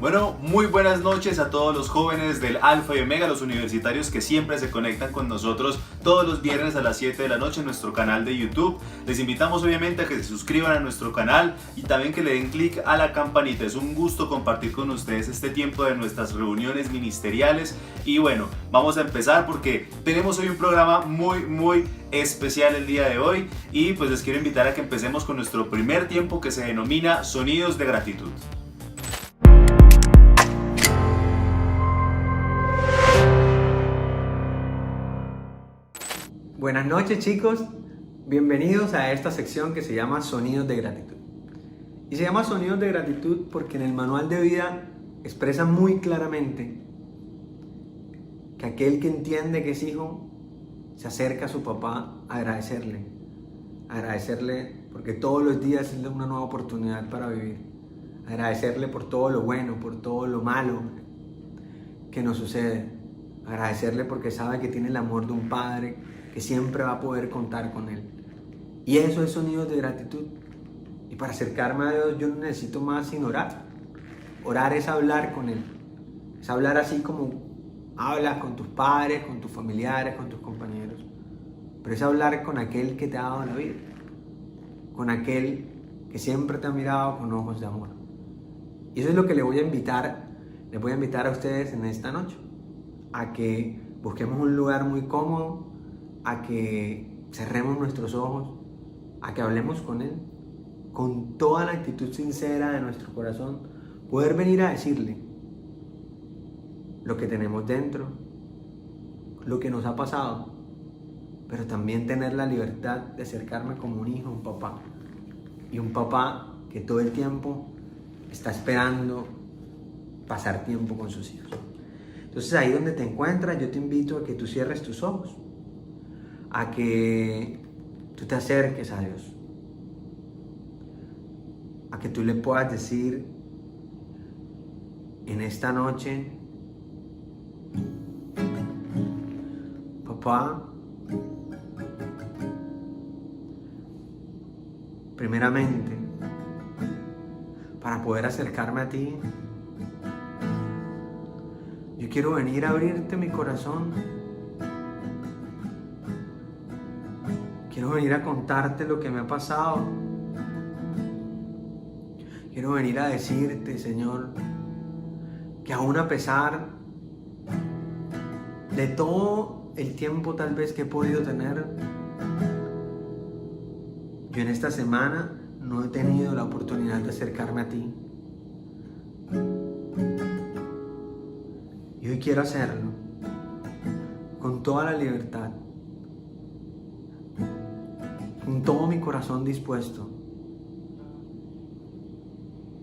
Bueno, muy buenas noches a todos los jóvenes del Alfa y Omega, los universitarios que siempre se conectan con nosotros todos los viernes a las 7 de la noche en nuestro canal de YouTube. Les invitamos obviamente a que se suscriban a nuestro canal y también que le den clic a la campanita. Es un gusto compartir con ustedes este tiempo de nuestras reuniones ministeriales. Y bueno, vamos a empezar porque tenemos hoy un programa muy especial el día de hoy. Y pues les quiero invitar a que empecemos con nuestro primer tiempo que se denomina Sonidos de Gratitud. Buenas noches, chicos, bienvenidos a esta sección que se llama Sonidos de Gratitud. Y se llama Sonidos de Gratitud porque en el manual de vida expresa muy claramente que aquel que entiende que es hijo se acerca a su papá a agradecerle porque todos los días es una nueva oportunidad para vivir, agradecerle por todo lo bueno, por todo lo malo que nos sucede, agradecerle porque sabe que tiene el amor de un padre que siempre va a poder contar con él. Y eso es Sonidos de Gratitud. Y para acercarme a Dios yo no necesito más sin orar. Orar es hablar con Él. Es hablar así como hablas con tus padres, con tus familiares, con tus compañeros. Pero es hablar con aquel que te ha dado la vida. Con aquel que siempre te ha mirado con ojos de amor. Y eso es lo que les voy a invitar a ustedes en esta noche. A que busquemos un lugar muy cómodo, a que cerremos nuestros ojos, a que hablemos con Él, con toda la actitud sincera de nuestro corazón, poder venir a decirle lo que tenemos dentro, lo que nos ha pasado, pero también tener la libertad de acercarme como un hijo, un papá, y un papá que todo el tiempo está esperando pasar tiempo con sus hijos. Entonces ahí donde te encuentras, yo te invito a que tú cierres tus ojos, a que tú te acerques a Dios, a que tú le puedas decir en esta noche: papá, primeramente, para poder acercarme a ti, yo quiero venir a abrirte mi corazón. Quiero venir a contarte lo que me ha pasado. Quiero venir a decirte, Señor, que aún a pesar de todo el tiempo tal vez que he podido tener, yo en esta semana no he tenido la oportunidad de acercarme a ti. Y hoy quiero hacerlo con toda la libertad, con todo mi corazón dispuesto,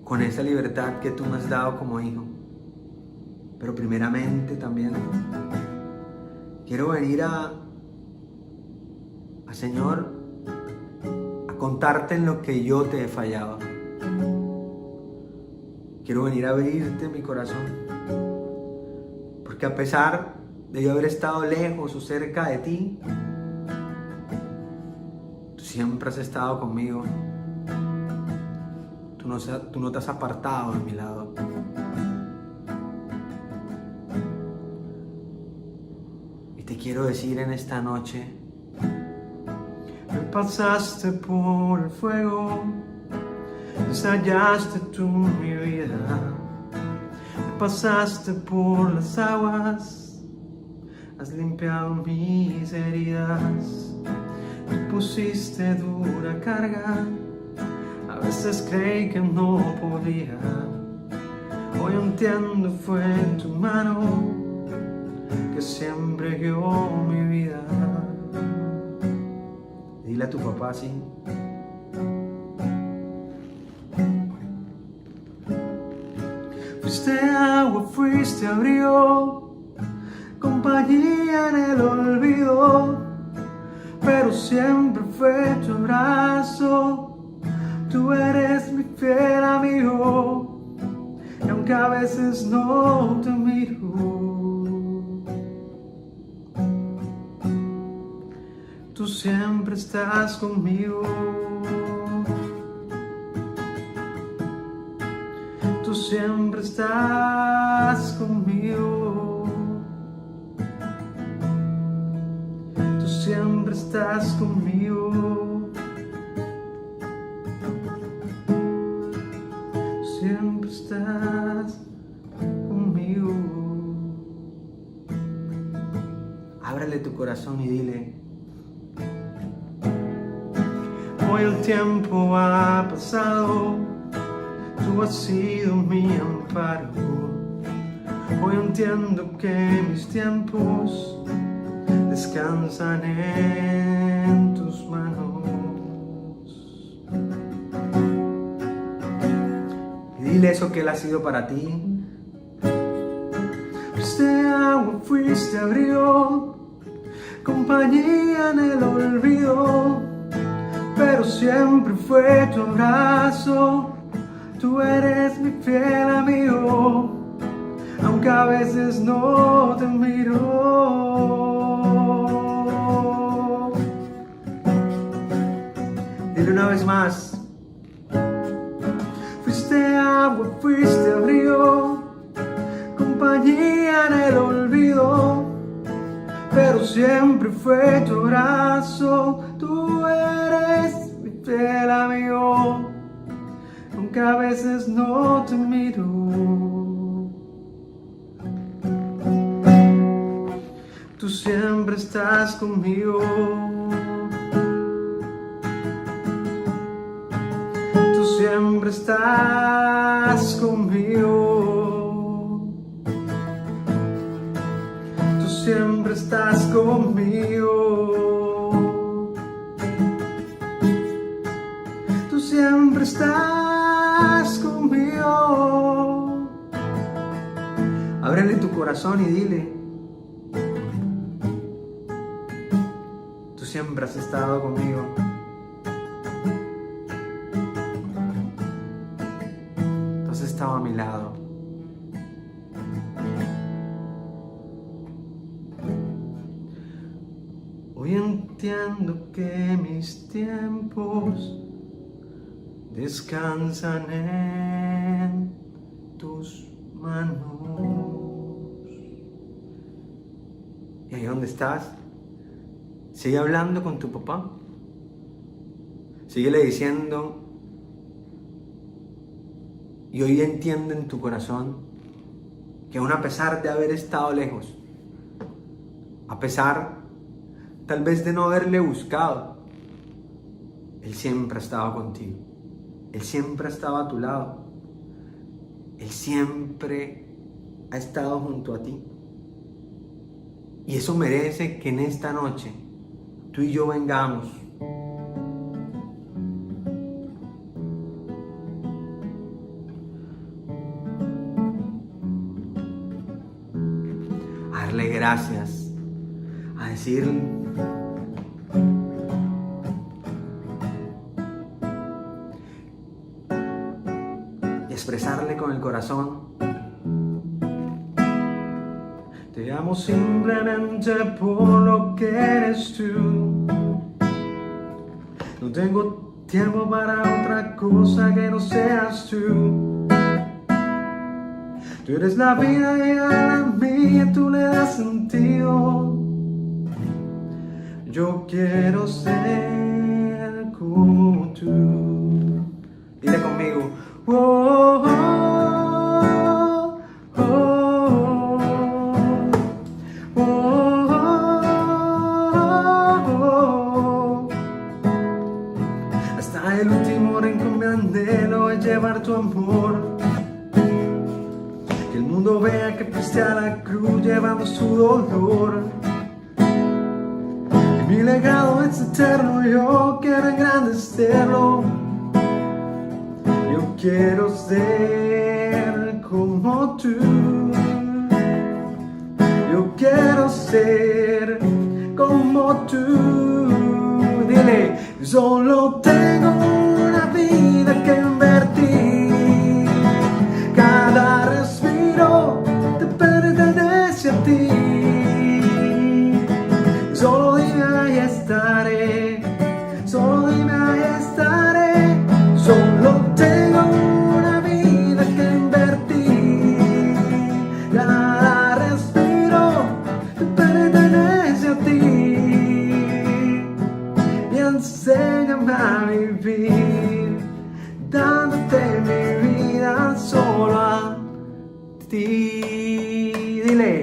con esa libertad que tú me has dado como hijo. Pero primeramente también quiero venir a Señor, a contarte en lo que yo te he fallado. Quiero venir a abrirte mi corazón, porque a pesar de yo haber estado lejos o cerca de ti, siempre has estado conmigo. Tú no te has apartado de mi lado. Y te quiero decir en esta noche: me pasaste por el fuego, ensayaste tú mi vida. Me pasaste por las aguas, has limpiado mis heridas. Pusiste dura carga, a veces creí que no podía. Hoy entiendo, fue en tu mano que siempre guió mi vida. Dile a tu papá así: fuiste agua, fuiste abrigo, compañía en el olvido. Pero siempre fue tu abrazo, tú eres mi fiel amigo. Y aunque a veces no te miro, tú siempre estás conmigo. Tú siempre estás conmigo. Tú siempre estás conmigo. Siempre estás conmigo. Ábrele tu corazón y dile: hoy el tiempo ha pasado, tú has sido mi amparo. Hoy entiendo que mis tiempos descansan en tus manos. Y dile eso que Él ha sido para ti. Fuiste agua, fuiste abrigo, compañía en el olvido, pero siempre fue tu abrazo. Tú eres mi fiel amigo, aunque a veces no te miro. Dile una vez más: fuiste agua, fuiste abrigo, compañía en el olvido, pero siempre fue tu abrazo. Tú eres mi fiel amigo, aunque a veces no te miro. Tú siempre estás conmigo. Tú siempre estás conmigo. Tú siempre estás conmigo. Tú siempre estás conmigo. Ábrele tu corazón y dile: tú siempre has estado conmigo. Tú has estado a mi lado. Hoy entiendo que mis tiempos descansan en tus manos. ¿Y ahí dónde estás? Sigue hablando con tu papá. Síguele diciendo. Y hoy entiende en tu corazón que aun a pesar de haber estado lejos, a pesar tal vez de no haberle buscado, Él siempre ha estado contigo. Él siempre ha estado a tu lado. Él siempre ha estado junto a ti. Y eso merece que en esta noche tú y yo vengamos a darle gracias, a decir: y expresarle con el corazón: te amo simplemente por lo que eres tú. No tengo tiempo para otra cosa que no seas tú. Tú eres la vida y a la mía tú le das sentido. Yo quiero ser como tú. Dile conmigo: oh, oh, oh, oh, oh, oh. Hasta el último rincón me anhelo es llevar tu amor. Que el mundo vea que fuiste a la cruz llevando su dolor. Mi legado es eterno, yo quiero engrandecerlo. Yo quiero ser como tú. Yo quiero ser como tú. Dile: solo tengo una vida que invertir. Cada respiro te pertenece a ti. Solo dime, ahí estaré. Solo dime, ahí estaré. Solo tengo una vida que invertir. enséñame a vivir, dándote mi vida solo a ti. Dile,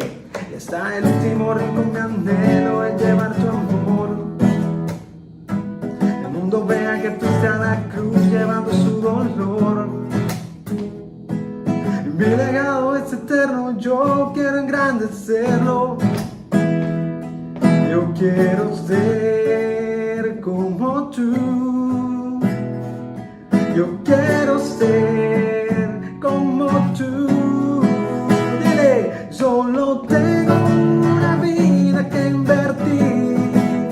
y hasta el último rincón mi anhelo es llevar tu amor. El mundo vea que fuiste a la cruz llevando su dolor. Mi legado es eterno, yo quiero engrandecerlo. Yo quiero ser como tú. Yo quiero ser como tú. Dile, solo tengo una vida que invertir.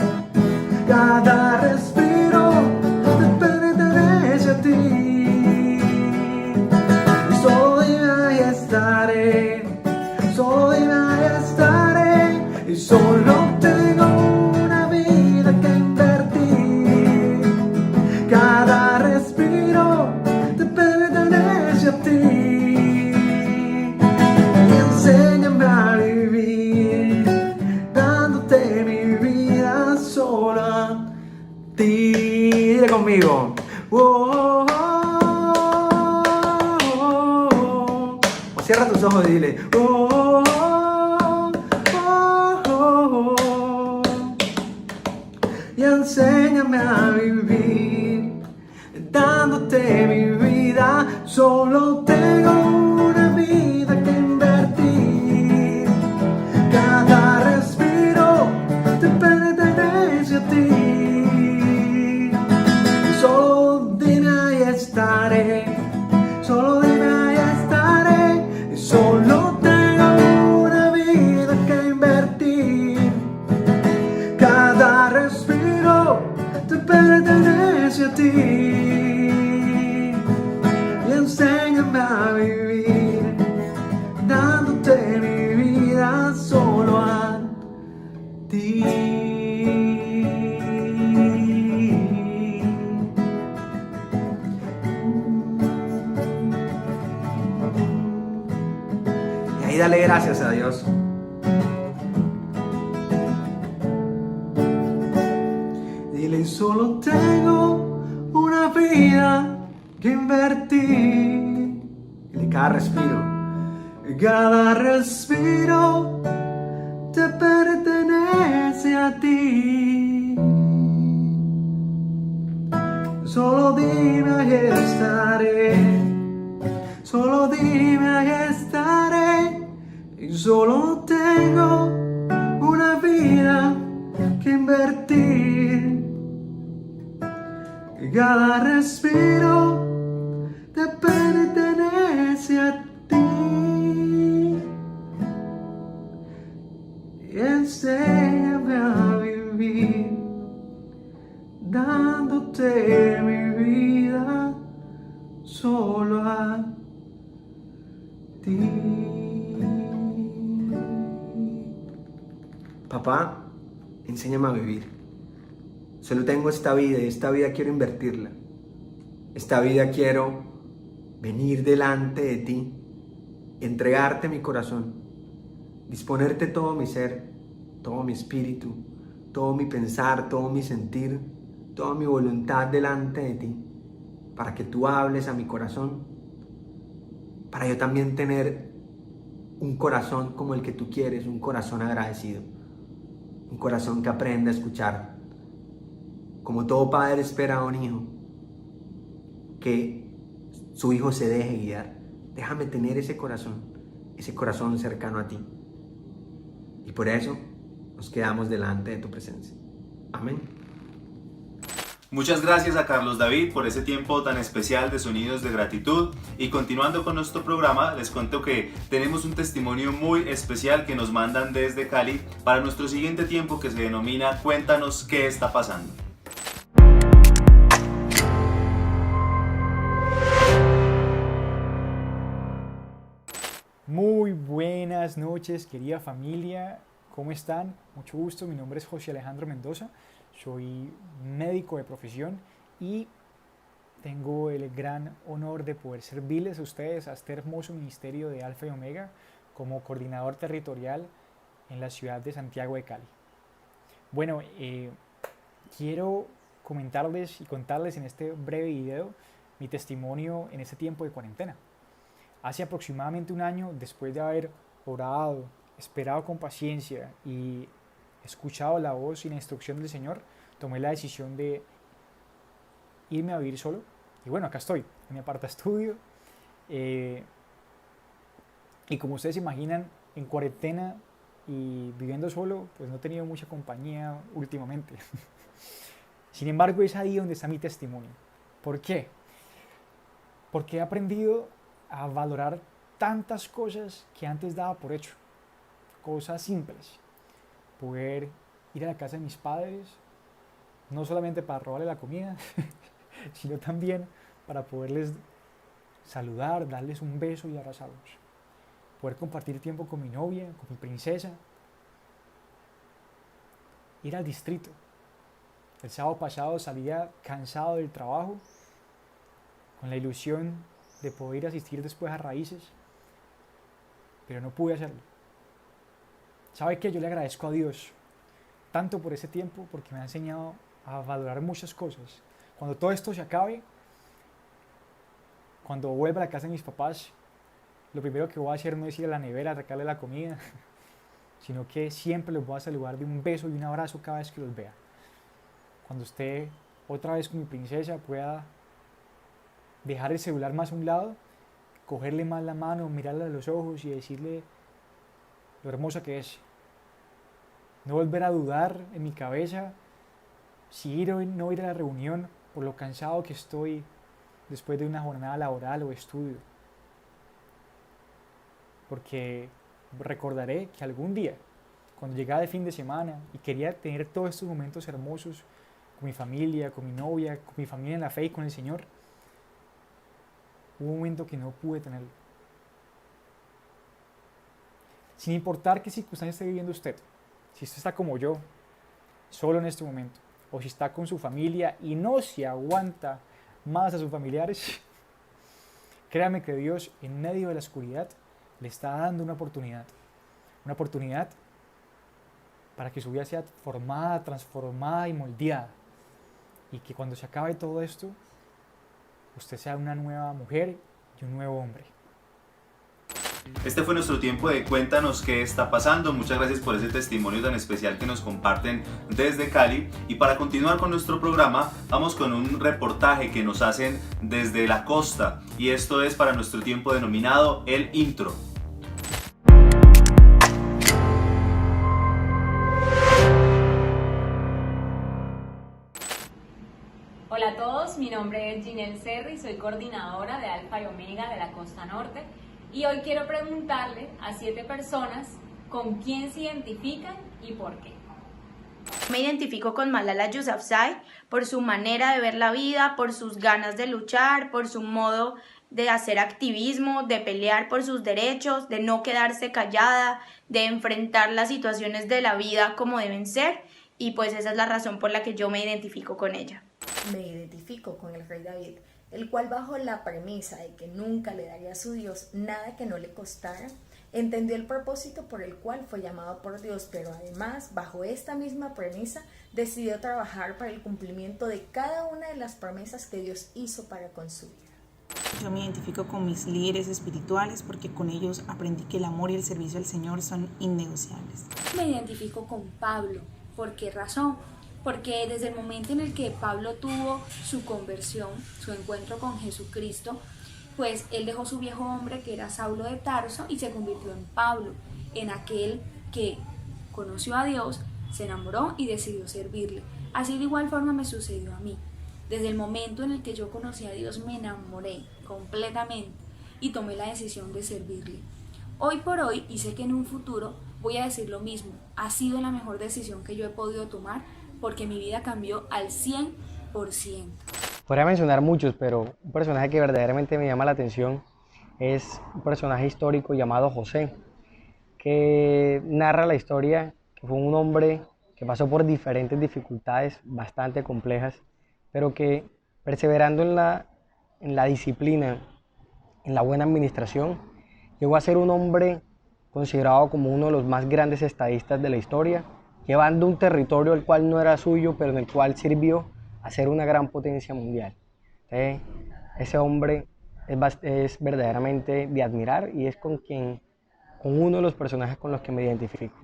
Cada respiro te pertenece a ti. Y solo dime ahí estaré. Solo dime ahí estaré. Y solo tengo una vida que invertir. Cada respiro te pertenece a ti. Y enséñame a vivir, dándote mi vida solo a ti. Dile conmigo. Oh, oh, oh, oh. O cierra tus ojos y dile. Oh, oh, oh, oh. Y enséñame a vivir, dándote mi vida. Solo tengo una vida que invertir. Cada respiro te pertenece a ti. Y solo dime ahí estaré. Solo dime ahí estaré. Y solo tengo una vida que invertir. Cada respiro te pertenece a ti. Y enséñame a vivir, dándote mi vida solo a ti. Y ahí dale gracias a Dios. Dile, solo tengo una vida que invertir. Dile, cada respiro te pertenece a ti. Solo dime ahí estaré. Solo dime ahí estaré. Y solo tengo una vida que invertir. Cada respiro te pertenece a ti. Y enséñame a vivir, dándote mi vida solo a ti. Papá, enséñame a vivir. Solo tengo esta vida y esta vida quiero invertirla. Esta vida quiero venir delante de ti, entregarte mi corazón, disponerte todo mi ser, todo mi espíritu, todo mi pensar, todo mi sentir, toda mi voluntad delante de ti, para que tú hables a mi corazón, para yo también tener un corazón como el que tú quieres, un corazón agradecido, un corazón que aprenda a escuchar. Como todo padre espera a un hijo, que su hijo se deje guiar. Déjame tener ese corazón cercano a ti. Y por eso nos quedamos delante de tu presencia. Amén. Muchas gracias a Carlos David por ese tiempo tan especial de sonidos de gratitud. Y continuando con nuestro programa, les cuento que tenemos un testimonio muy especial que nos mandan desde Cali para nuestro siguiente tiempo que se denomina Cuéntanos qué está pasando. Muy buenas noches, querida familia, ¿cómo están? Mucho gusto, mi nombre es José Alejandro Mendoza, soy médico de profesión y tengo el gran honor de poder servirles a ustedes a este hermoso ministerio de Alfa y Omega como coordinador territorial en la ciudad de Santiago de Cali. Bueno, quiero comentarles y contarles en este breve video mi testimonio en este tiempo de cuarentena. Hace aproximadamente un año, después de haber orado, esperado con paciencia y escuchado la voz y la instrucción del Señor, tomé la decisión de irme a vivir solo. Y bueno, acá estoy, en mi apartaestudio. Y como ustedes se imaginan, en cuarentena y viviendo solo, pues no he tenido mucha compañía últimamente. Sin embargo, es ahí donde está mi testimonio. ¿Por qué? Porque he aprendido a valorar tantas cosas que antes daba por hecho. Cosas simples. Poder ir a la casa de mis padres, no solamente para robarle la comida, sino también para poderles saludar, darles un beso y abrazarlos. Poder compartir tiempo con mi novia, con mi princesa. Ir al distrito. El sábado pasado salía cansado del trabajo, con la ilusión de poder asistir después a Raíces, pero no pude hacerlo. ¿Sabe qué? Yo le agradezco a Dios tanto por ese tiempo, porque me ha enseñado a valorar muchas cosas. Cuando todo esto se acabe, cuando vuelva a la casa de mis papás, lo primero que voy a hacer no es ir a la nevera a sacarle la comida, sino que siempre los voy a saludar de un beso y un abrazo cada vez que los vea. Cuando esté otra vez con mi princesa, pueda dejar el celular más a un lado, cogerle más la mano, mirarle a los ojos y decirle lo hermosa que es. No volver a dudar en mi cabeza si ir o no ir a la reunión por lo cansado que estoy después de una jornada laboral o estudio. Porque recordaré que algún día, cuando llegaba de fin de semana y quería tener todos estos momentos hermosos con mi familia, con mi novia, con mi familia en la fe y con el Señor, hubo un momento que no pude tenerlo. Sin importar qué circunstancia esté viviendo usted, si usted está como yo, solo en este momento, o si está con su familia y no se aguanta más a sus familiares, créame que Dios en medio de la oscuridad le está dando una oportunidad para que su vida sea formada, transformada y moldeada, y que cuando se acabe todo esto, usted sea una nueva mujer y un nuevo hombre. Este fue nuestro tiempo de Cuéntanos qué está pasando. Muchas gracias por ese testimonio tan especial que nos comparten desde Cali. Y para continuar con nuestro programa, vamos con un reportaje que nos hacen desde la costa. Y esto es para nuestro tiempo denominado El Intro. Hola a todos, mi nombre es Ginelle Serri, soy coordinadora de Alfa y Omega de la Costa Norte y hoy quiero preguntarle a 7 personas con quién se identifican y por qué. Me identifico con Malala Yousafzai por su manera de ver la vida, por sus ganas de luchar, por su modo de hacer activismo, de pelear por sus derechos, de no quedarse callada, de enfrentar las situaciones de la vida como deben ser, y pues esa es la razón por la que yo me identifico con ella. Me identifico con el rey David, el cual bajo la premisa de que nunca le daría a su Dios nada que no le costara, entendió el propósito por el cual fue llamado por Dios, pero además, bajo esta misma premisa, decidió trabajar para el cumplimiento de cada una de las promesas que Dios hizo para con su vida. Yo me identifico con mis líderes espirituales porque con ellos aprendí que el amor y el servicio al Señor son innegociables. Me identifico con Pablo. ¿Por qué razón? Porque desde el momento en el que Pablo tuvo su conversión, su encuentro con Jesucristo, pues él dejó su viejo hombre que era Saulo de Tarso y se convirtió en Pablo, en aquel que conoció a Dios, se enamoró y decidió servirle. Así de igual forma me sucedió a mí. Desde el momento en el que yo conocí a Dios me enamoré completamente y tomé la decisión de servirle. Hoy por hoy, y sé que en un futuro voy a decir lo mismo, ha sido la mejor decisión que yo he podido tomar porque mi vida cambió al 100%. Podría mencionar muchos, pero un personaje que verdaderamente me llama la atención es un personaje histórico llamado José, que narra la historia que fue un hombre que pasó por diferentes dificultades bastante complejas, pero que perseverando en la disciplina, en la buena administración, llegó a ser un hombre considerado como uno de los más grandes estadistas de la historia, llevando un territorio el cual no era suyo, pero en el cual sirvió a ser una gran potencia mundial. Entonces, ese hombre es verdaderamente de admirar y es con uno de los personajes con los que me identifico.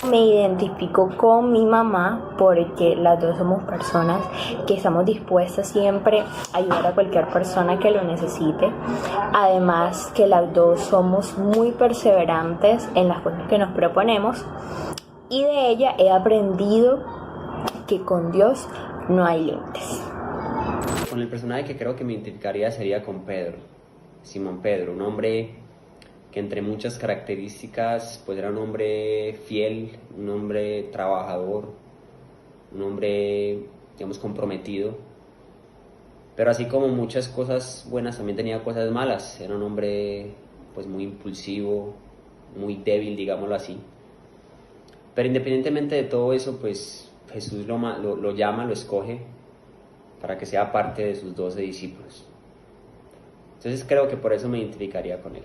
Me identifico con mi mamá porque las dos somos personas que estamos dispuestas siempre a ayudar a cualquier persona que lo necesite. Además que las dos somos muy perseverantes en las cosas que nos proponemos y de ella he aprendido que con Dios no hay límites. Con el personaje que creo que me identificaría sería con Pedro, Simón Pedro, un hombre que entre muchas características pues era un hombre fiel, un hombre trabajador, un hombre, digamos, comprometido, pero así como muchas cosas buenas también tenía cosas malas. Era un hombre pues muy impulsivo, muy débil, digámoslo así, pero independientemente de todo eso, pues Jesús lo llama, lo escoge para que sea parte de sus 12 discípulos. Entonces creo que por eso me identificaría con él.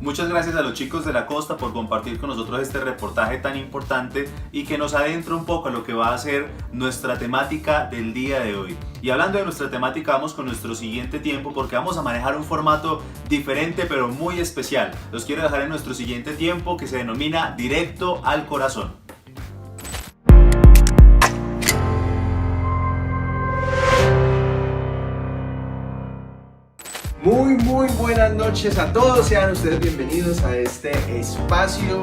Muchas gracias a los chicos de la costa por compartir con nosotros este reportaje tan importante y que nos adentra un poco a lo que va a ser nuestra temática del día de hoy. Y hablando de nuestra temática, vamos con nuestro siguiente tiempo porque vamos a manejar un formato diferente pero muy especial. Los quiero dejar en nuestro siguiente tiempo que se denomina Directo al Corazón. Muy buenas noches a todos, sean ustedes bienvenidos a este espacio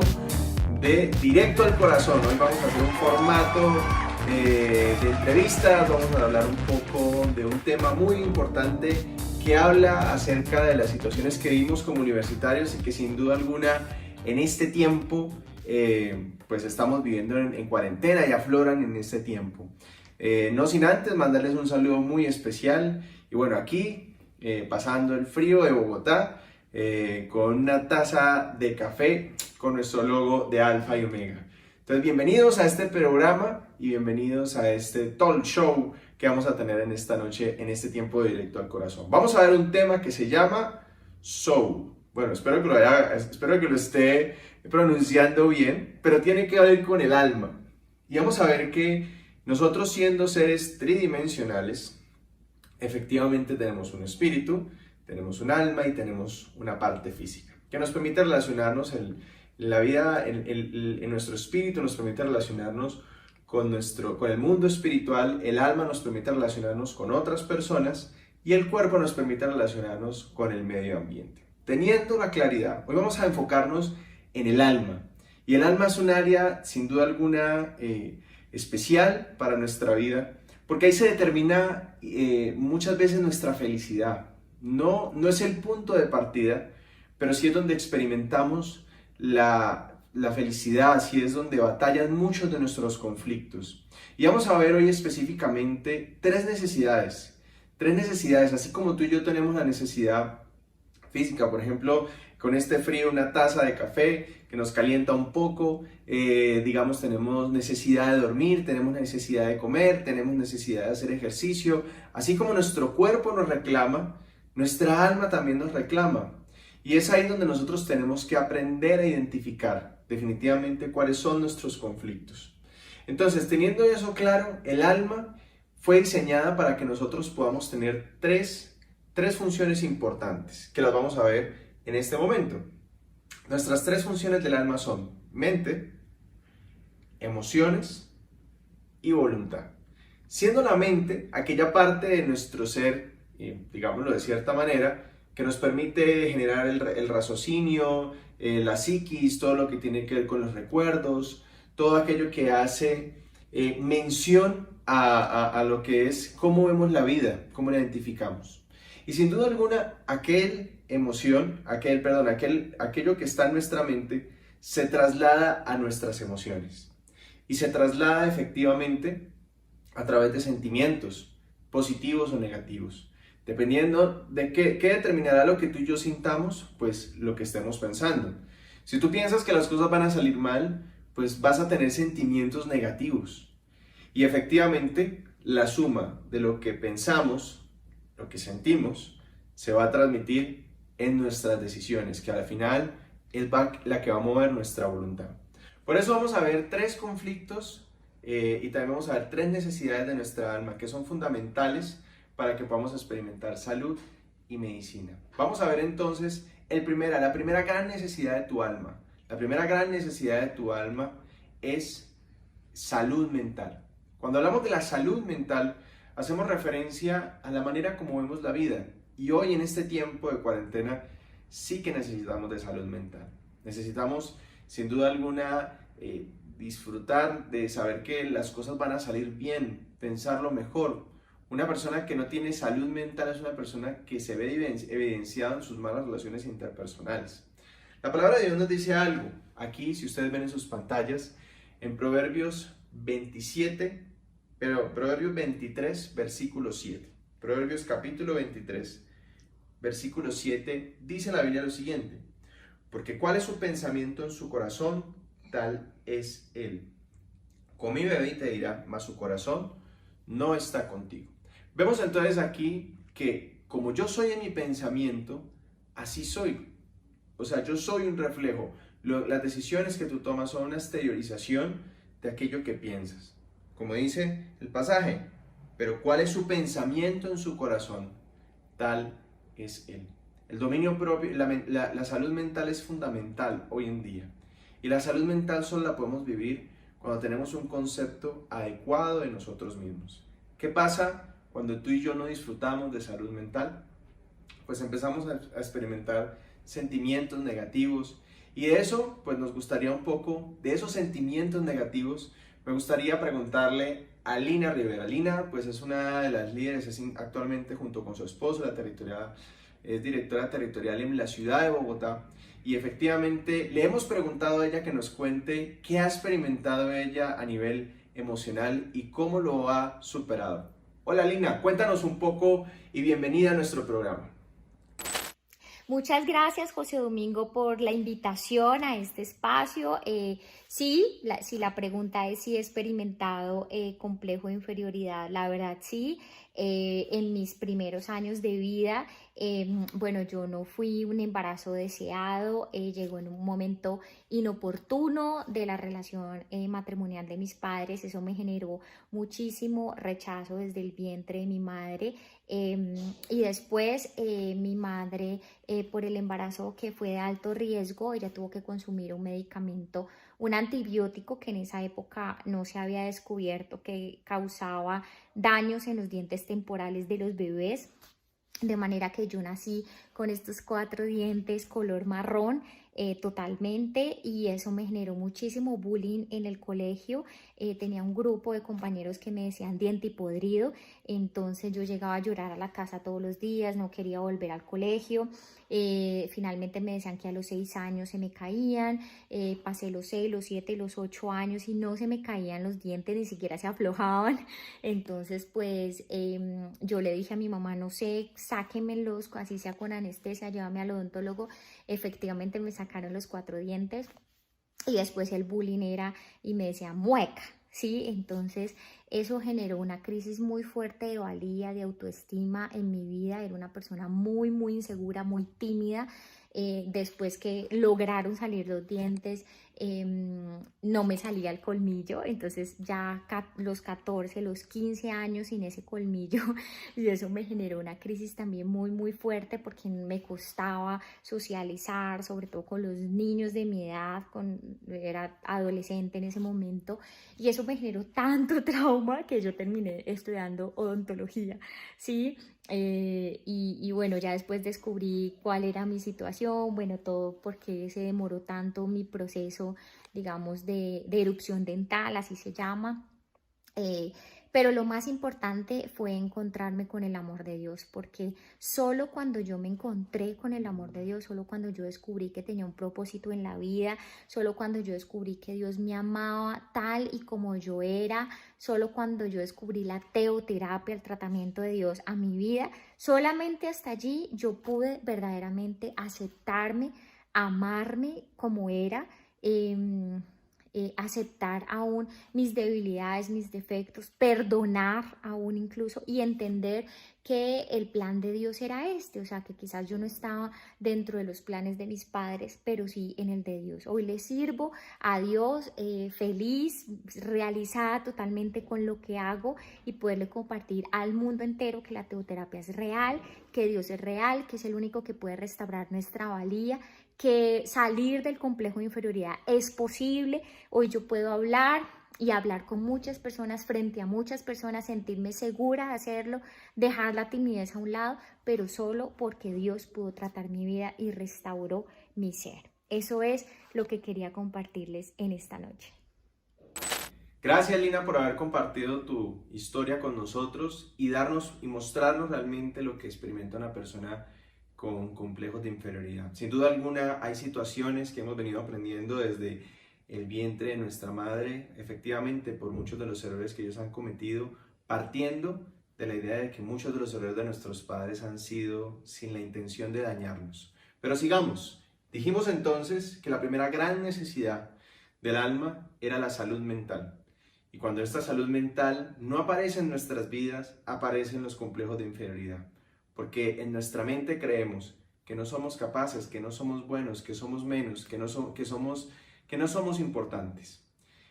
de Directo al Corazón. Hoy vamos a hacer un formato de entrevistas, vamos a hablar un poco de un tema muy importante que habla acerca de las situaciones que vivimos como universitarios y que sin duda alguna en este tiempo pues estamos viviendo en cuarentena y afloran en este tiempo. No sin antes mandarles un saludo muy especial y bueno, aquí pasando el frío de Bogotá con una taza de café con nuestro logo de Alfa y Omega. Entonces bienvenidos a este programa y bienvenidos a este talk show que vamos a tener en esta noche, en este tiempo de Directo al Corazón. Vamos a ver un tema que se llama Soul. Bueno, espero que lo esté pronunciando bien, pero tiene que ver con el alma. Y vamos a ver que nosotros, siendo seres tridimensionales, efectivamente tenemos un espíritu, tenemos un alma y tenemos una parte física que nos permite relacionarnos en la vida, en nuestro espíritu nos permite relacionarnos con el mundo espiritual, el alma nos permite relacionarnos con otras personas y el cuerpo nos permite relacionarnos con el medio ambiente. Teniendo la claridad, hoy vamos a enfocarnos en el alma y el alma es un área sin duda alguna especial para nuestra vida. Porque ahí se determina muchas veces nuestra felicidad. No es el punto de partida, pero sí es donde experimentamos la felicidad, sí es donde batallan muchos de nuestros conflictos. Y vamos a ver hoy específicamente tres necesidades, así como tú y yo tenemos la necesidad física, por ejemplo, con este frío, una taza de café que nos calienta un poco, digamos, tenemos necesidad de dormir, tenemos necesidad de comer, tenemos necesidad de hacer ejercicio, así como nuestro cuerpo nos reclama, nuestra alma también nos reclama. Y es ahí donde nosotros tenemos que aprender a identificar definitivamente cuáles son nuestros conflictos. Entonces, teniendo eso claro, el alma fue diseñada para que nosotros podamos tener tres funciones importantes, que las vamos a ver en este momento. Nuestras tres funciones del alma son mente, emociones y voluntad. Siendo la mente aquella parte de nuestro ser, digámoslo de cierta manera, que nos permite generar el raciocinio, la psiquis, todo lo que tiene que ver con los recuerdos, todo aquello que hace mención a lo que es cómo vemos la vida, cómo la identificamos. Y sin duda alguna, aquello que está en nuestra mente se traslada a nuestras emociones. Y se traslada efectivamente a través de sentimientos positivos o negativos. Dependiendo de qué determinará lo que tú y yo sintamos, pues lo que estemos pensando. Si tú piensas que las cosas van a salir mal, pues vas a tener sentimientos negativos. Y efectivamente, la suma de lo que pensamos, lo que sentimos, se va a transmitir en nuestras decisiones, que al final es la que va a mover nuestra voluntad. Por eso vamos a ver tres conflictos y también vamos a ver 3 necesidades de nuestra alma que son fundamentales para que podamos experimentar salud y medicina. Vamos a ver entonces la primera gran necesidad de tu alma. La primera gran necesidad de tu alma es salud mental. Cuando hablamos de la salud mental, hacemos referencia a la manera como vemos la vida. Y hoy en este tiempo de cuarentena sí que necesitamos de salud mental. Necesitamos, sin duda alguna, disfrutar de saber que las cosas van a salir bien, pensarlo mejor. Una persona que no tiene salud mental es una persona que se ve evidenciada en sus malas relaciones interpersonales. La palabra de Dios nos dice algo. Aquí, si ustedes ven en sus pantallas, en Proverbios 23, versículo 7. Proverbios capítulo 23, versículo 7, dice la Biblia lo siguiente: porque cuál es su pensamiento en su corazón, tal es él. Come y bebe y te dirá, mas su corazón no está contigo. Vemos entonces aquí que como yo soy en mi pensamiento, así soy. O sea, yo soy un reflejo. Las decisiones que tú tomas son una exteriorización de aquello que piensas. Como dice el pasaje, pero ¿cuál es su pensamiento en su corazón? Tal es él. El dominio propio, la salud mental es fundamental hoy en día. Y la salud mental solo la podemos vivir cuando tenemos un concepto adecuado de nosotros mismos. ¿Qué pasa cuando tú y yo no disfrutamos de salud mental? Pues empezamos a experimentar sentimientos negativos, y de eso, pues nos gustaría un poco, de esos sentimientos negativos, me gustaría preguntarle a Lina Rivera. Lina, pues es una de las líderes, es actualmente junto con su esposo, es directora territorial en la ciudad de Bogotá, y efectivamente le hemos preguntado a ella que nos cuente qué ha experimentado ella a nivel emocional y cómo lo ha superado. Hola Lina, cuéntanos un poco y bienvenida a nuestro programa. Muchas gracias, José Domingo, por la invitación a este espacio. Sí, si la pregunta es si he experimentado complejo de inferioridad, la verdad sí. En mis primeros años de vida, bueno, yo no fui un embarazo deseado, llegó en un momento inoportuno de la relación matrimonial de mis padres. Eso me generó muchísimo rechazo desde el vientre de mi madre. Y después mi madre, por el embarazo que fue de alto riesgo, ella tuvo que consumir un medicamento, un antibiótico que en esa época no se había descubierto que causaba daños en los dientes temporales de los bebés, de manera que yo nací con estos 4 dientes color marrón totalmente, y eso me generó muchísimo bullying en el colegio. Tenía un grupo de compañeros que me decían diente podrido, entonces yo llegaba a llorar a la casa todos los días, no quería volver al colegio. Finalmente me decían que a los 6 años se me caían, pasé los 6, los 7, los 8 años y no se me caían los dientes, ni siquiera se aflojaban. Entonces pues yo le dije a mi mamá, no sé, sáquenmelos, así sea con anestesia, llévame al odontólogo. Efectivamente me sacaron los 4 dientes y después el bullying era y me decía mueca, ¿sí? Entonces eso generó una crisis muy fuerte de valía, de autoestima en mi vida. Era una persona muy, muy insegura, muy tímida. Después que lograron salir los dientes, no me salía el colmillo, entonces ya los 14, los 15 años sin ese colmillo, y eso me generó una crisis también muy muy fuerte porque me costaba socializar, sobre todo con los niños de mi edad, era adolescente en ese momento, y eso me generó tanto trauma que yo terminé estudiando odontología, ¿sí? Y bueno, ya después descubrí cuál era mi situación, bueno, todo porque se demoró tanto mi proceso, digamos, de erupción dental, así se llama. Pero lo más importante fue encontrarme con el amor de Dios, porque solo cuando yo me encontré con el amor de Dios, solo cuando yo descubrí que tenía un propósito en la vida, solo cuando yo descubrí que Dios me amaba tal y como yo era, solo cuando yo descubrí la teoterapia, el tratamiento de Dios a mi vida, solamente hasta allí yo pude verdaderamente aceptarme, amarme como era. aceptar aún mis debilidades, mis defectos, perdonar aún incluso y entender que el plan de Dios era este, o sea, que quizás yo no estaba dentro de los planes de mis padres, pero sí en el de Dios. Hoy le sirvo a Dios feliz, realizada totalmente con lo que hago y poderle compartir al mundo entero que la teoterapia es real, que Dios es real, que es el único que puede restaurar nuestra valía, que salir del complejo de inferioridad es posible. Hoy yo puedo hablar y hablar con muchas personas, frente a muchas personas, sentirme segura de hacerlo, dejar la timidez a un lado, pero solo porque Dios pudo tratar mi vida y restauró mi ser. Eso es lo que quería compartirles en esta noche. Gracias, Lina, por haber compartido tu historia con nosotros y darnos y mostrarnos realmente lo que experimenta una persona con complejos de inferioridad. Sin duda alguna hay situaciones que hemos venido aprendiendo desde el vientre de nuestra madre, efectivamente por muchos de los errores que ellos han cometido, partiendo de la idea de que muchos de los errores de nuestros padres han sido sin la intención de dañarnos. Pero sigamos. Dijimos entonces que la primera gran necesidad del alma era la salud mental. Y cuando esta salud mental no aparece en nuestras vidas, aparecen los complejos de inferioridad. Porque en nuestra mente creemos que no somos capaces, que no somos buenos, que somos menos, que no somos importantes.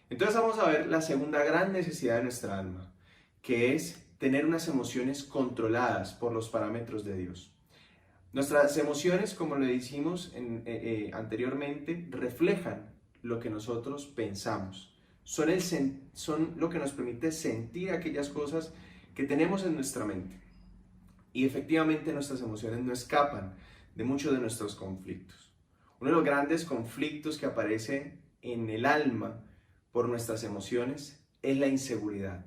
Entonces vamos a ver la segunda gran necesidad de nuestra alma, que es tener unas emociones controladas por los parámetros de Dios. Nuestras emociones, como lo dijimos anteriormente, reflejan lo que nosotros pensamos. Son lo que nos permite sentir aquellas cosas que tenemos en nuestra mente. Y efectivamente nuestras emociones no escapan de muchos de nuestros conflictos. Uno de los grandes conflictos que aparece en el alma por nuestras emociones es la inseguridad.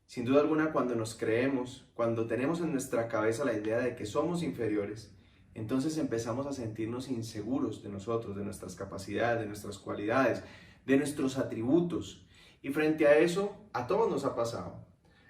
Sin duda alguna, cuando nos creemos, cuando tenemos en nuestra cabeza la idea de que somos inferiores, entonces empezamos a sentirnos inseguros de nosotros, de nuestras capacidades, de nuestras cualidades, de nuestros atributos. Y frente a eso, a todos nos ha pasado.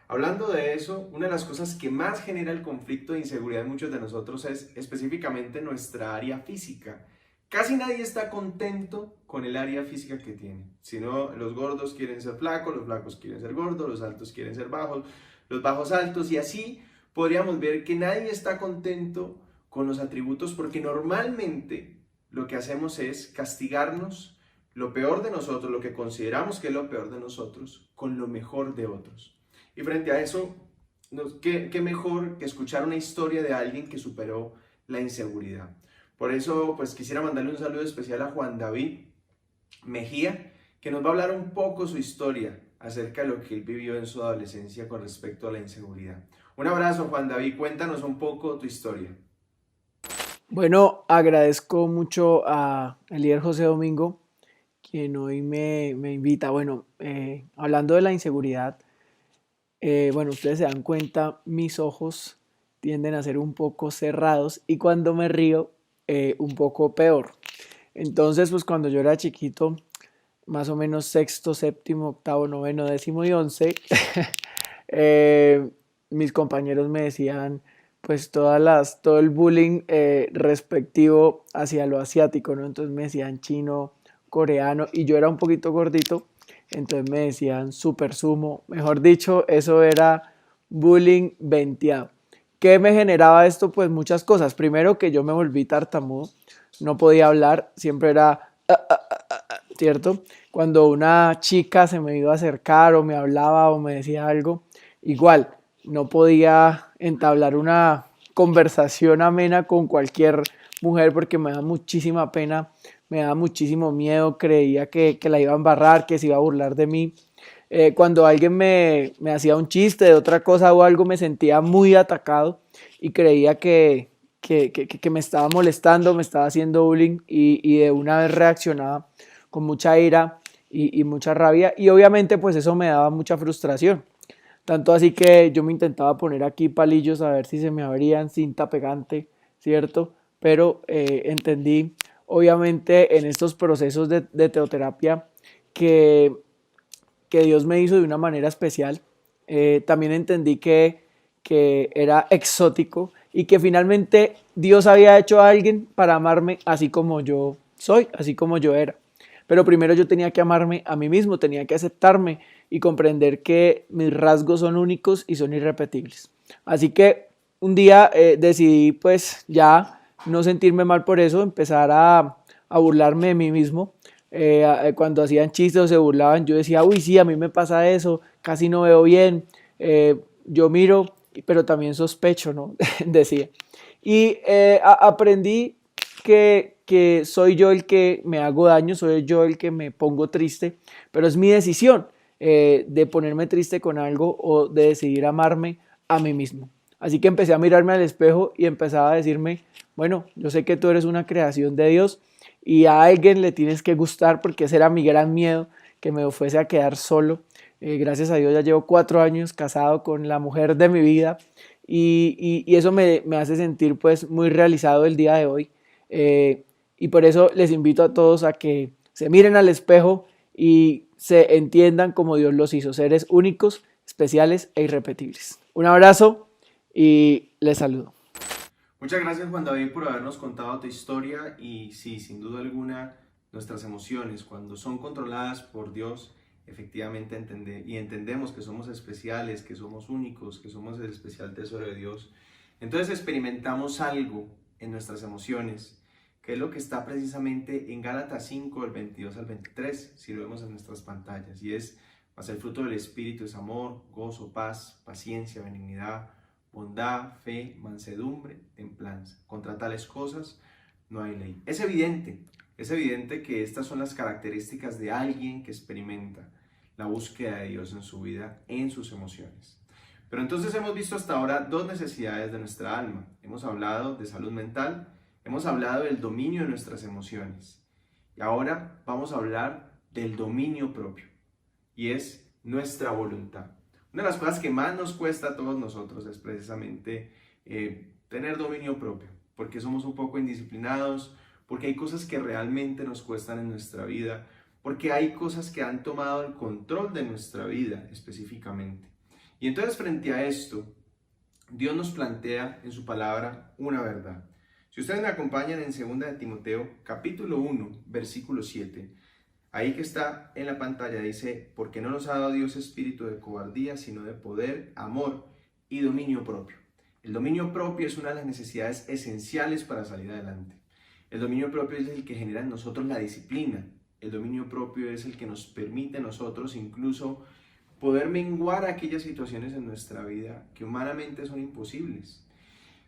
Hablando de eso, una de las cosas que más genera el conflicto de inseguridad en muchos de nosotros es específicamente nuestra área física. Casi nadie está contento con el área física que tiene. Si no, los gordos quieren ser flacos, los flacos quieren ser gordos, los altos quieren ser bajos, los bajos altos, y así podríamos ver que nadie está contento con los atributos, porque normalmente lo que hacemos es castigarnos lo peor de nosotros, lo que consideramos que es lo peor de nosotros, con lo mejor de otros. Y frente a eso, ¿qué mejor que escuchar una historia de alguien que superó la inseguridad? Por eso, pues quisiera mandarle un saludo especial a Juan David Mejía, que nos va a hablar un poco su historia acerca de lo que él vivió en su adolescencia con respecto a la inseguridad. Un abrazo, Juan David, cuéntanos un poco tu historia. Bueno, agradezco mucho al líder José Domingo, quien hoy me invita. Bueno, hablando de la inseguridad, bueno, ustedes se dan cuenta, mis ojos tienden a ser un poco cerrados y cuando me río, un poco peor. Entonces, pues cuando yo era chiquito, más o menos sexto, séptimo, octavo, noveno, décimo y 11, mis compañeros me decían pues todo el bullying respectivo hacia lo asiático, ¿no? Entonces me decían chino, coreano, y yo era un poquito gordito, entonces me decían super sumo. Mejor dicho, eso era bullying venteado. ¿Qué me generaba esto? Pues muchas cosas. Primero, que yo me volví tartamudo, no podía hablar, siempre era ¿cierto? Cuando una chica se me iba a acercar o me hablaba o me decía algo, igual, no podía entablar una conversación amena con cualquier mujer porque me da muchísima pena, me da muchísimo miedo, creía que la iba a embarrar, que se iba a burlar de mí. Cuando alguien me hacía un chiste de otra cosa o algo, me sentía muy atacado y creía que me estaba molestando, me estaba haciendo bullying y de una vez reaccionaba con mucha ira y mucha rabia, y obviamente pues eso me daba mucha frustración. Tanto así que yo me intentaba poner aquí palillos a ver si se me abrían, cinta pegante, ¿cierto? Pero entendí, obviamente, en estos procesos de teoterapia que Dios me hizo de una manera especial. También entendí que era exótico y que finalmente Dios había hecho a alguien para amarme así como yo soy, así como yo era. pero primero yo tenía que amarme a mí mismo, tenía que aceptarme y comprender que mis rasgos son únicos y son irrepetibles. Así que un día decidí pues ya no sentirme mal por eso, empezar a burlarme de mí mismo. Cuando hacían chistes o se burlaban, yo decía, uy, sí, a mí me pasa eso, casi no veo bien, yo miro, pero también sospecho, ¿no? Decía. Y aprendí que soy yo el que me hago daño, soy yo el que me pongo triste, pero es mi decisión de ponerme triste con algo o de decidir amarme a mí mismo. Así que empecé a mirarme al espejo y empezaba a decirme, bueno, yo sé que tú eres una creación de Dios y a alguien le tienes que gustar, porque ese era mi gran miedo, que me fuese a quedar solo. Gracias a Dios ya llevo 4 años casado con la mujer de mi vida y eso me hace sentir pues muy realizado el día de hoy. Y por eso les invito a todos a que se miren al espejo y se entiendan como Dios los hizo, seres únicos, especiales e irrepetibles. Un abrazo y les saludo. Muchas gracias, Juan David, por habernos contado tu historia. Y sí, sin duda alguna, nuestras emociones, cuando son controladas por Dios, efectivamente entendemos que somos especiales, que somos únicos, que somos el especial tesoro de Dios. Entonces experimentamos algo en nuestras emociones, que es lo que está precisamente en Gálatas 5, del 22 al 23, si lo vemos en nuestras pantallas, y es: mas el fruto del Espíritu es amor, gozo, paz, paciencia, benignidad, bondad, fe, mansedumbre, templanza. Contra tales cosas no hay ley. Es evidente que estas son las características de alguien que experimenta la búsqueda de Dios en su vida, en sus emociones. Pero entonces hemos visto hasta ahora 2 necesidades de nuestra alma. Hemos hablado de salud mental, hemos hablado del dominio de nuestras emociones. Y ahora vamos a hablar del dominio propio, y es nuestra voluntad. Una de las cosas que más nos cuesta a todos nosotros es precisamente tener dominio propio, porque somos un poco indisciplinados, porque hay cosas que realmente nos cuestan en nuestra vida, porque hay cosas que han tomado el control de nuestra vida específicamente. Y entonces, frente a esto, Dios nos plantea en su palabra una verdad. Si ustedes me acompañan en 2 de Timoteo, capítulo 1, versículo 7, ahí que está en la pantalla, dice: porque no nos ha dado Dios espíritu de cobardía, sino de poder, amor y dominio propio. El dominio propio es una de las necesidades esenciales para salir adelante. El dominio propio es el que genera en nosotros la disciplina. El dominio propio es el que nos permite a nosotros incluso poder menguar aquellas situaciones en nuestra vida que humanamente son imposibles.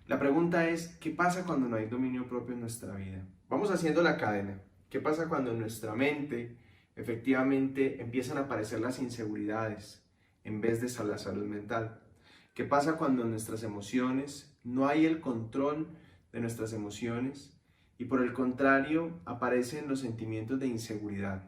La pregunta es: ¿qué pasa cuando no hay dominio propio en nuestra vida? Vamos haciendo la cadena. ¿Qué pasa cuando en nuestra mente efectivamente empiezan a aparecer las inseguridades en vez de la salud mental? ¿Qué pasa cuando en nuestras emociones no hay el control de nuestras emociones y por el contrario aparecen los sentimientos de inseguridad?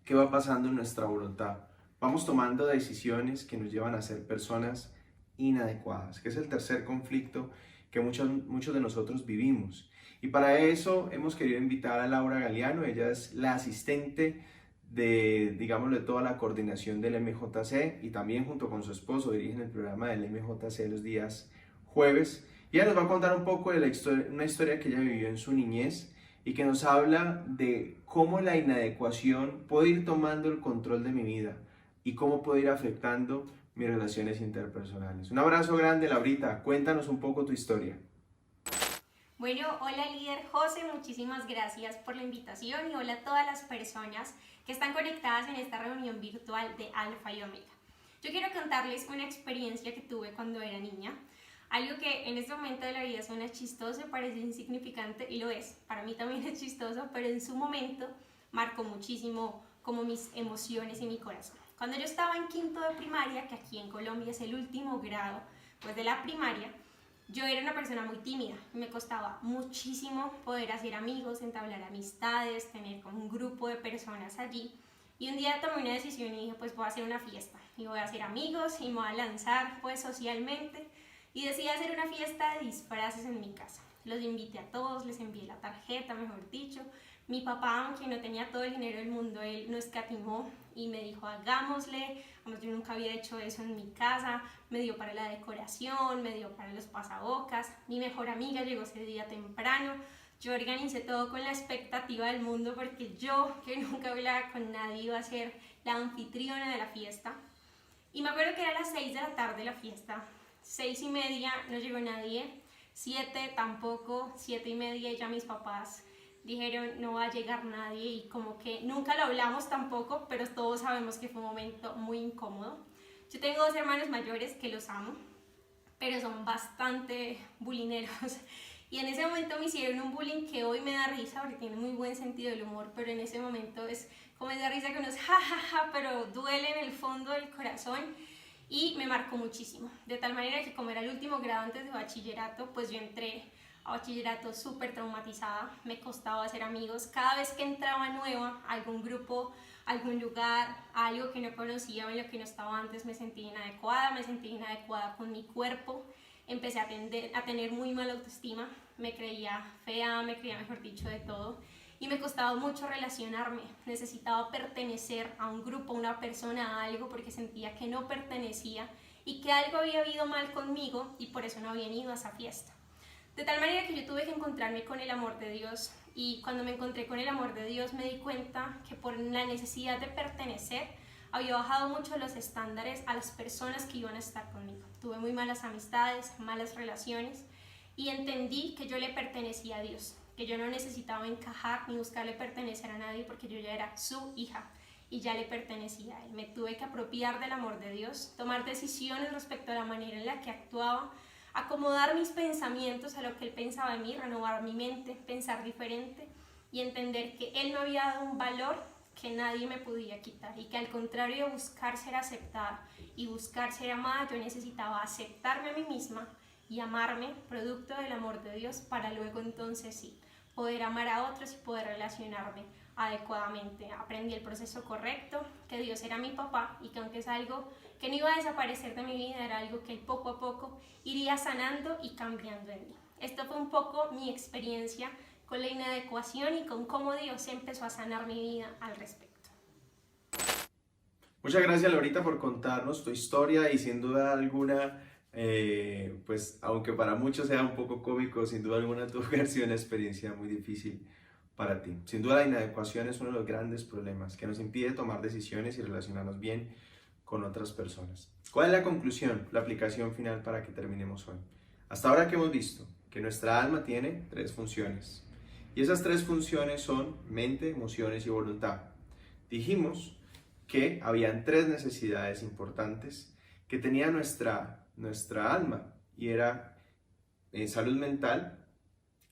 ¿Qué va pasando en nuestra voluntad? Vamos tomando decisiones que nos llevan a ser personas inadecuadas, que es el tercer conflicto que muchos de nosotros vivimos. Y para eso hemos querido invitar a Laura Galeano. Ella es la asistente de toda la coordinación del MJC, y también junto con su esposo dirigen el programa del MJC los días jueves. Y ella nos va a contar un poco de una historia que ella vivió en su niñez y que nos habla de cómo la inadecuación puede ir tomando el control de mi vida y cómo puede ir afectando mis relaciones interpersonales. Un abrazo grande, Laurita. Cuéntanos un poco tu historia. Bueno, hola líder José, muchísimas gracias por la invitación y hola a todas las personas que están conectadas en esta reunión virtual de Alfa y Omega. Yo quiero contarles una experiencia que tuve cuando era niña, algo que en este momento de la vida suena chistoso, parece insignificante y lo es, para mí también es chistoso, pero en su momento marcó muchísimo como mis emociones y mi corazón. Cuando yo estaba en 5º de primaria, que aquí en Colombia es el último grado pues de la primaria, yo era una persona muy tímida, me costaba muchísimo poder hacer amigos, entablar amistades, tener como un grupo de personas allí. Y un día tomé una decisión y dije, pues voy a hacer una fiesta, y voy a hacer amigos, y me voy a lanzar pues socialmente. Y decidí hacer una fiesta de disfraces en mi casa. Los invité a todos, les envié la tarjeta, mejor dicho. Mi papá, aunque no tenía todo el dinero del mundo, él no escatimó y me dijo, hagámosle. Yo nunca había hecho eso en mi casa. Me dio para la decoración, me dio para los pasabocas. Mi mejor amiga llegó ese día temprano. Yo organicé todo con la expectativa del mundo porque yo, que nunca hablaba con nadie, iba a ser la anfitriona de la fiesta. Y me acuerdo que era a las 6 de la tarde la fiesta. 6:30 no llegó nadie, 7 tampoco, 7:30 ya mis papás dijeron no va a llegar nadie y como que nunca lo hablamos tampoco, pero todos sabemos que fue un momento muy incómodo. Yo tengo 2 hermanos mayores que los amo, pero son bastante bulineros. Y en ese momento me hicieron un bullying que hoy me da risa porque tiene muy buen sentido del humor, pero en ese momento es como esa risa que uno es jajaja, pero duele en el fondo del corazón y me marcó muchísimo. De tal manera que como era el último grado antes de bachillerato, pues yo entré a bachillerato súper traumatizada, me costaba hacer amigos. Cada vez que entraba nueva a algún grupo, a algún lugar, a algo que no conocía o en lo que no estaba antes, me sentía inadecuada con mi cuerpo. Empecé a tener muy mala autoestima, me creía fea, me creía mejor dicho de todo y me costaba mucho relacionarme. Necesitaba pertenecer a un grupo, a una persona, a algo porque sentía que no pertenecía y que algo había habido mal conmigo y por eso no había ido a esa fiesta. De tal manera que yo tuve que encontrarme con el amor de Dios y cuando me encontré con el amor de Dios me di cuenta que por la necesidad de pertenecer había bajado mucho los estándares a las personas que iban a estar conmigo. Tuve muy malas amistades, malas relaciones y entendí que yo le pertenecía a Dios, que yo no necesitaba encajar ni buscarle pertenecer a nadie porque yo ya era su hija y ya le pertenecía a Él. Me tuve que apropiar del amor de Dios, tomar decisiones respecto a la manera en la que actuaba, acomodar mis pensamientos a lo que Él pensaba de mí, renovar mi mente, pensar diferente y entender que Él me había dado un valor que nadie me podía quitar y que al contrario de buscar ser aceptada y buscar ser amada, yo necesitaba aceptarme a mí misma y amarme producto del amor de Dios para luego entonces sí poder amar a otros y poder relacionarme adecuadamente. Aprendí el proceso correcto, que Dios era mi papá y que aunque es algo que no iba a desaparecer de mi vida, era algo que Él poco a poco iría sanando y cambiando en mí. Esto fue un poco mi experiencia con la inadecuación y con cómo Dios empezó a sanar mi vida al respecto. Muchas gracias, Laurita, por contarnos tu historia y sin duda alguna, pues aunque para muchos sea un poco cómico, sin duda alguna tuvo que haber sido una experiencia muy difícil para ti. Sin duda la inadecuación es uno de los grandes problemas que nos impide tomar decisiones y relacionarnos bien con otras personas. ¿Cuál es la conclusión, la aplicación final para que terminemos hoy? Hasta ahora que hemos visto que nuestra alma tiene 3 funciones. Y esas 3 funciones son mente, emociones y voluntad. Dijimos que habían 3 necesidades importantes que tenía nuestra alma y era salud mental,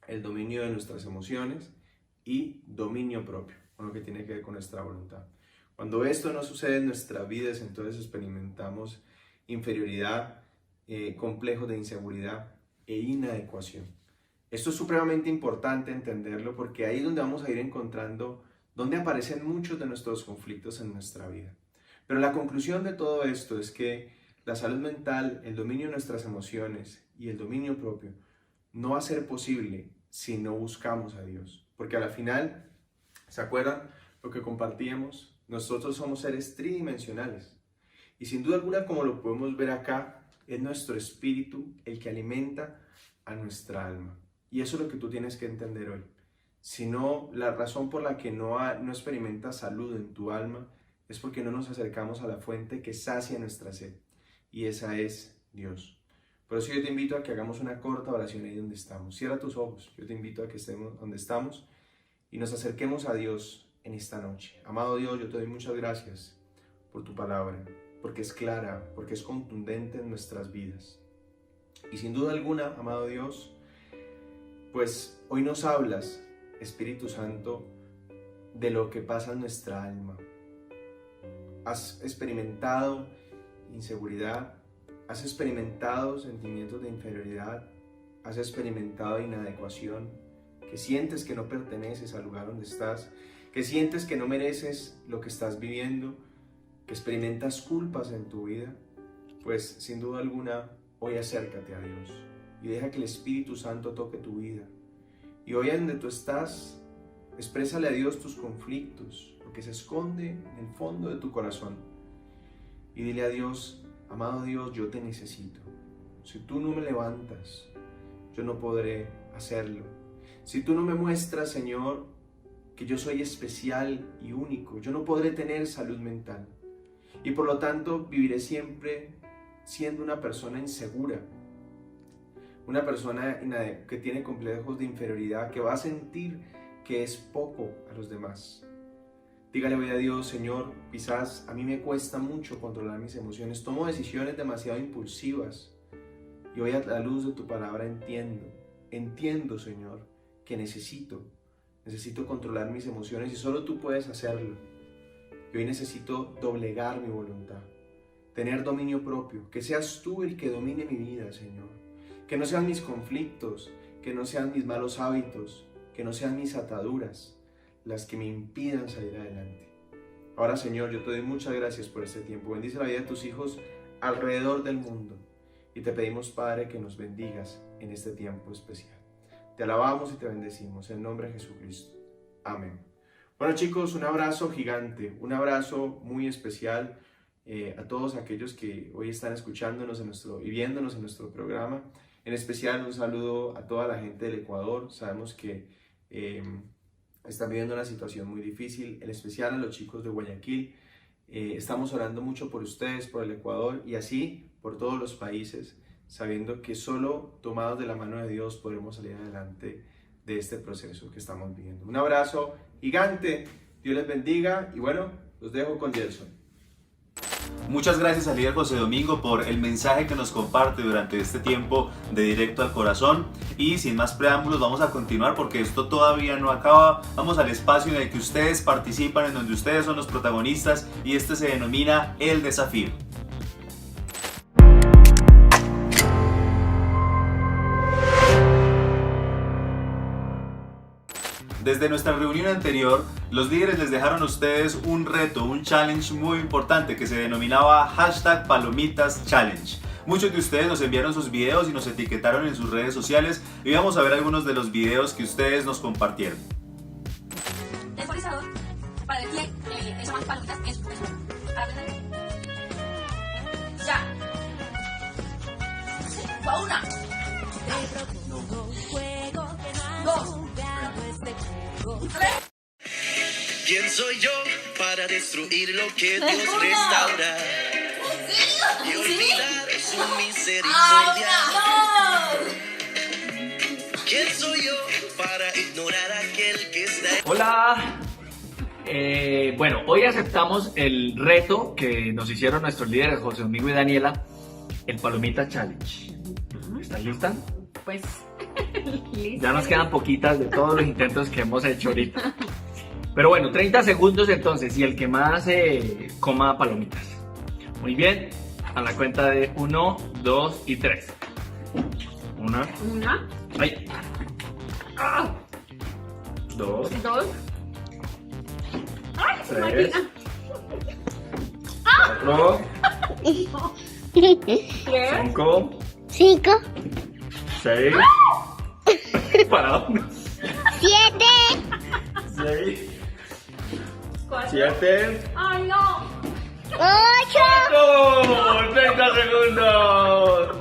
el dominio de nuestras emociones y dominio propio, con lo que tiene que ver con nuestra voluntad. Cuando esto no sucede en nuestras vidas, entonces experimentamos inferioridad, complejos de inseguridad e inadecuación. Esto es supremamente importante entenderlo porque ahí es donde vamos a ir encontrando donde aparecen muchos de nuestros conflictos en nuestra vida. Pero la conclusión de todo esto es que la salud mental, el dominio de nuestras emociones y el dominio propio no va a ser posible si no buscamos a Dios. Porque a la final, ¿se acuerdan lo que compartíamos? Nosotros somos seres tridimensionales. Y sin duda alguna, como lo podemos ver acá, es nuestro espíritu el que alimenta a nuestra alma. Y eso es lo que tú tienes que entender hoy. Si no, la razón por la que no experimentas salud en tu alma es porque no nos acercamos a la fuente que sacia nuestra sed. Y esa es Dios. Por eso yo te invito a que hagamos una corta oración ahí donde estamos. Cierra tus ojos. Yo te invito a que estemos donde estamos y nos acerquemos a Dios en esta noche. Amado Dios, yo te doy muchas gracias por tu palabra, porque es clara, porque es contundente en nuestras vidas. Y sin duda alguna, amado Dios, pues hoy nos hablas, Espíritu Santo, de lo que pasa en nuestra alma. Has experimentado inseguridad, has experimentado sentimientos de inferioridad, has experimentado inadecuación, que sientes que no perteneces al lugar donde estás, que sientes que no mereces lo que estás viviendo, que experimentas culpas en tu vida. Pues sin duda alguna, hoy acércate a Dios y deja que el Espíritu Santo toque tu vida. Y hoy donde tú estás, exprésale a Dios tus conflictos, lo que se esconde en el fondo de tu corazón. Y dile a Dios, amado Dios, yo te necesito. Si tú no me levantas, yo no podré hacerlo. Si tú no me muestras, Señor, que yo soy especial y único, yo no podré tener salud mental. Y por lo tanto viviré siempre siendo una persona insegura, una persona que tiene complejos de inferioridad, que va a sentir que es poco a los demás. Dígale hoy a Dios: Señor, quizás a mí me cuesta mucho controlar mis emociones, tomo decisiones demasiado impulsivas, y hoy a la luz de tu palabra entiendo, Señor, que necesito controlar mis emociones, y solo tú puedes hacerlo. Y hoy necesito doblegar mi voluntad, tener dominio propio, que seas tú el que domine mi vida, Señor. Que no sean mis conflictos, que no sean mis malos hábitos, que no sean mis ataduras las que me impidan salir adelante. Ahora, Señor, yo te doy muchas gracias por este tiempo. Bendice la vida de tus hijos alrededor del mundo. Y te pedimos, Padre, que nos bendigas en este tiempo especial. Te alabamos y te bendecimos en nombre de Jesucristo. Amén. Bueno, chicos, un abrazo gigante, un abrazo muy especial a todos aquellos que hoy están escuchándonos y viéndonos en nuestro programa. En especial un saludo a toda la gente del Ecuador. Sabemos que están viviendo una situación muy difícil, en especial a los chicos de Guayaquil. Estamos orando mucho por ustedes, por el Ecuador y así por todos los países, sabiendo que solo tomados de la mano de Dios podremos salir adelante de este proceso que estamos viviendo. Un abrazo gigante, Dios les bendiga y bueno, los dejo con Gelson. Muchas gracias al líder José Domingo por el mensaje que nos comparte durante este tiempo de Directo al Corazón. Y sin más preámbulos vamos a continuar porque esto todavía no acaba. Vamos al espacio en el que ustedes participan, en donde ustedes son los protagonistas, y este se denomina El Desafío. Desde nuestra reunión anterior, los líderes les dejaron a ustedes un reto, un challenge muy importante que se denominaba #PalomitasChallenge. Muchos de ustedes nos enviaron sus videos y nos etiquetaron en sus redes sociales y vamos a ver algunos de los videos que ustedes nos compartieron. Despolizador para ver quién hizo más palomitas en su corazón. Ya. Fue una. Dos. ¿Quién soy yo para destruir lo que Dios restaura y olvidar su misericordia? ¿Quién soy yo para ignorar a aquel que está? Hola. Bueno, hoy aceptamos el reto que nos hicieron nuestros líderes José Domingo y Daniela, el Palomita Challenge. ¿Estás lista? Pues listo. Ya nos quedan poquitas de todos los intentos que hemos hecho ahorita. Pero bueno, 30 segundos entonces y el que más coma palomitas. Muy bien, a la cuenta de 1, 2 y 3. Una. Ay. 2. 3. 4. 5. 6. ¿Para dónde? 7. 6. 7. ¡Ay, no! 8. 30 segundos.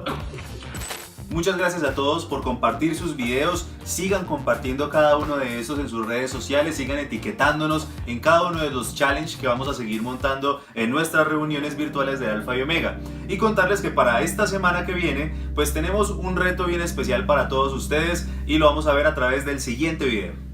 Muchas gracias a todos por compartir sus videos. Sigan compartiendo cada uno de estos en sus redes sociales. Sigan etiquetándonos en cada uno de los challenges que vamos a seguir montando en nuestras reuniones virtuales de Alfa y Omega. Y contarles que para esta semana que viene, pues tenemos un reto bien especial para todos ustedes y lo vamos a ver a través del siguiente video.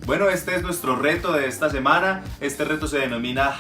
Bueno, este es nuestro reto de esta semana. Este reto se denomina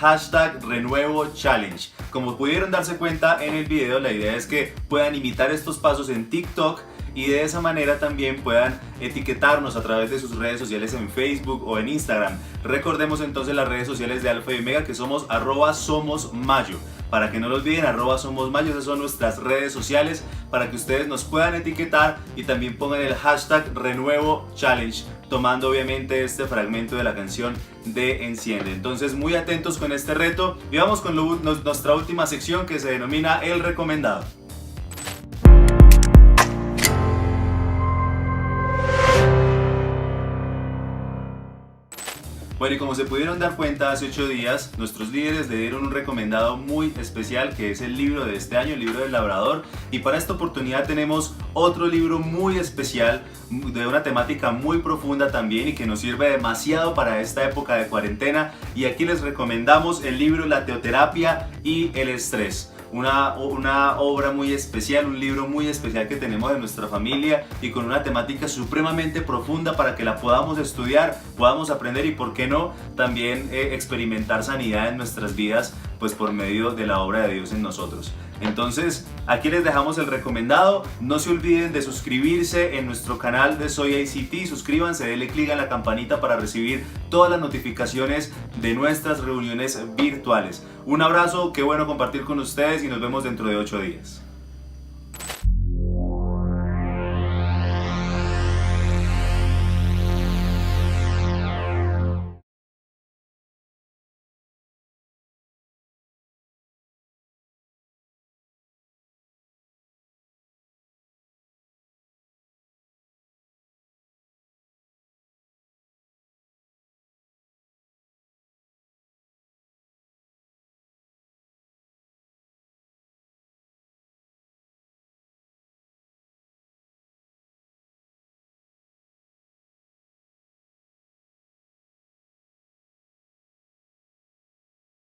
#RenuevoChallenge. Como pudieron darse cuenta en el video, la idea es que puedan imitar estos pasos en TikTok y de esa manera también puedan etiquetarnos a través de sus redes sociales en Facebook o en Instagram. Recordemos entonces las redes sociales de Alfa y Omega, que somos @SomosMayo. Para que no lo olviden, @SomosMayo, esas son nuestras redes sociales para que ustedes nos puedan etiquetar y también pongan el #RenuevoChallenge, tomando obviamente este fragmento de la canción de Enciende. Entonces muy atentos con este reto y vamos con nuestra última sección que se denomina El Recomendado. Bueno, y como se pudieron dar cuenta, hace 8 días nuestros líderes le dieron un recomendado muy especial, que es el libro de este año, el libro del labrador. Y para esta oportunidad tenemos otro libro muy especial, de una temática muy profunda también y que nos sirve demasiado para esta época de cuarentena. Y aquí les recomendamos el libro La teoterapia y el estrés. Una obra muy especial, un libro muy especial que tenemos de nuestra familia y con una temática supremamente profunda para que la podamos estudiar, podamos aprender y, por qué no, también experimentar sanidad en nuestras vidas, pues por medio de la obra de Dios en nosotros. Entonces, aquí les dejamos el recomendado. No se olviden de suscribirse en nuestro canal de Soy ICT. Suscríbanse, denle clic a la campanita para recibir todas las notificaciones de nuestras reuniones virtuales. Un abrazo, qué bueno compartir con ustedes y nos vemos dentro de 8 días.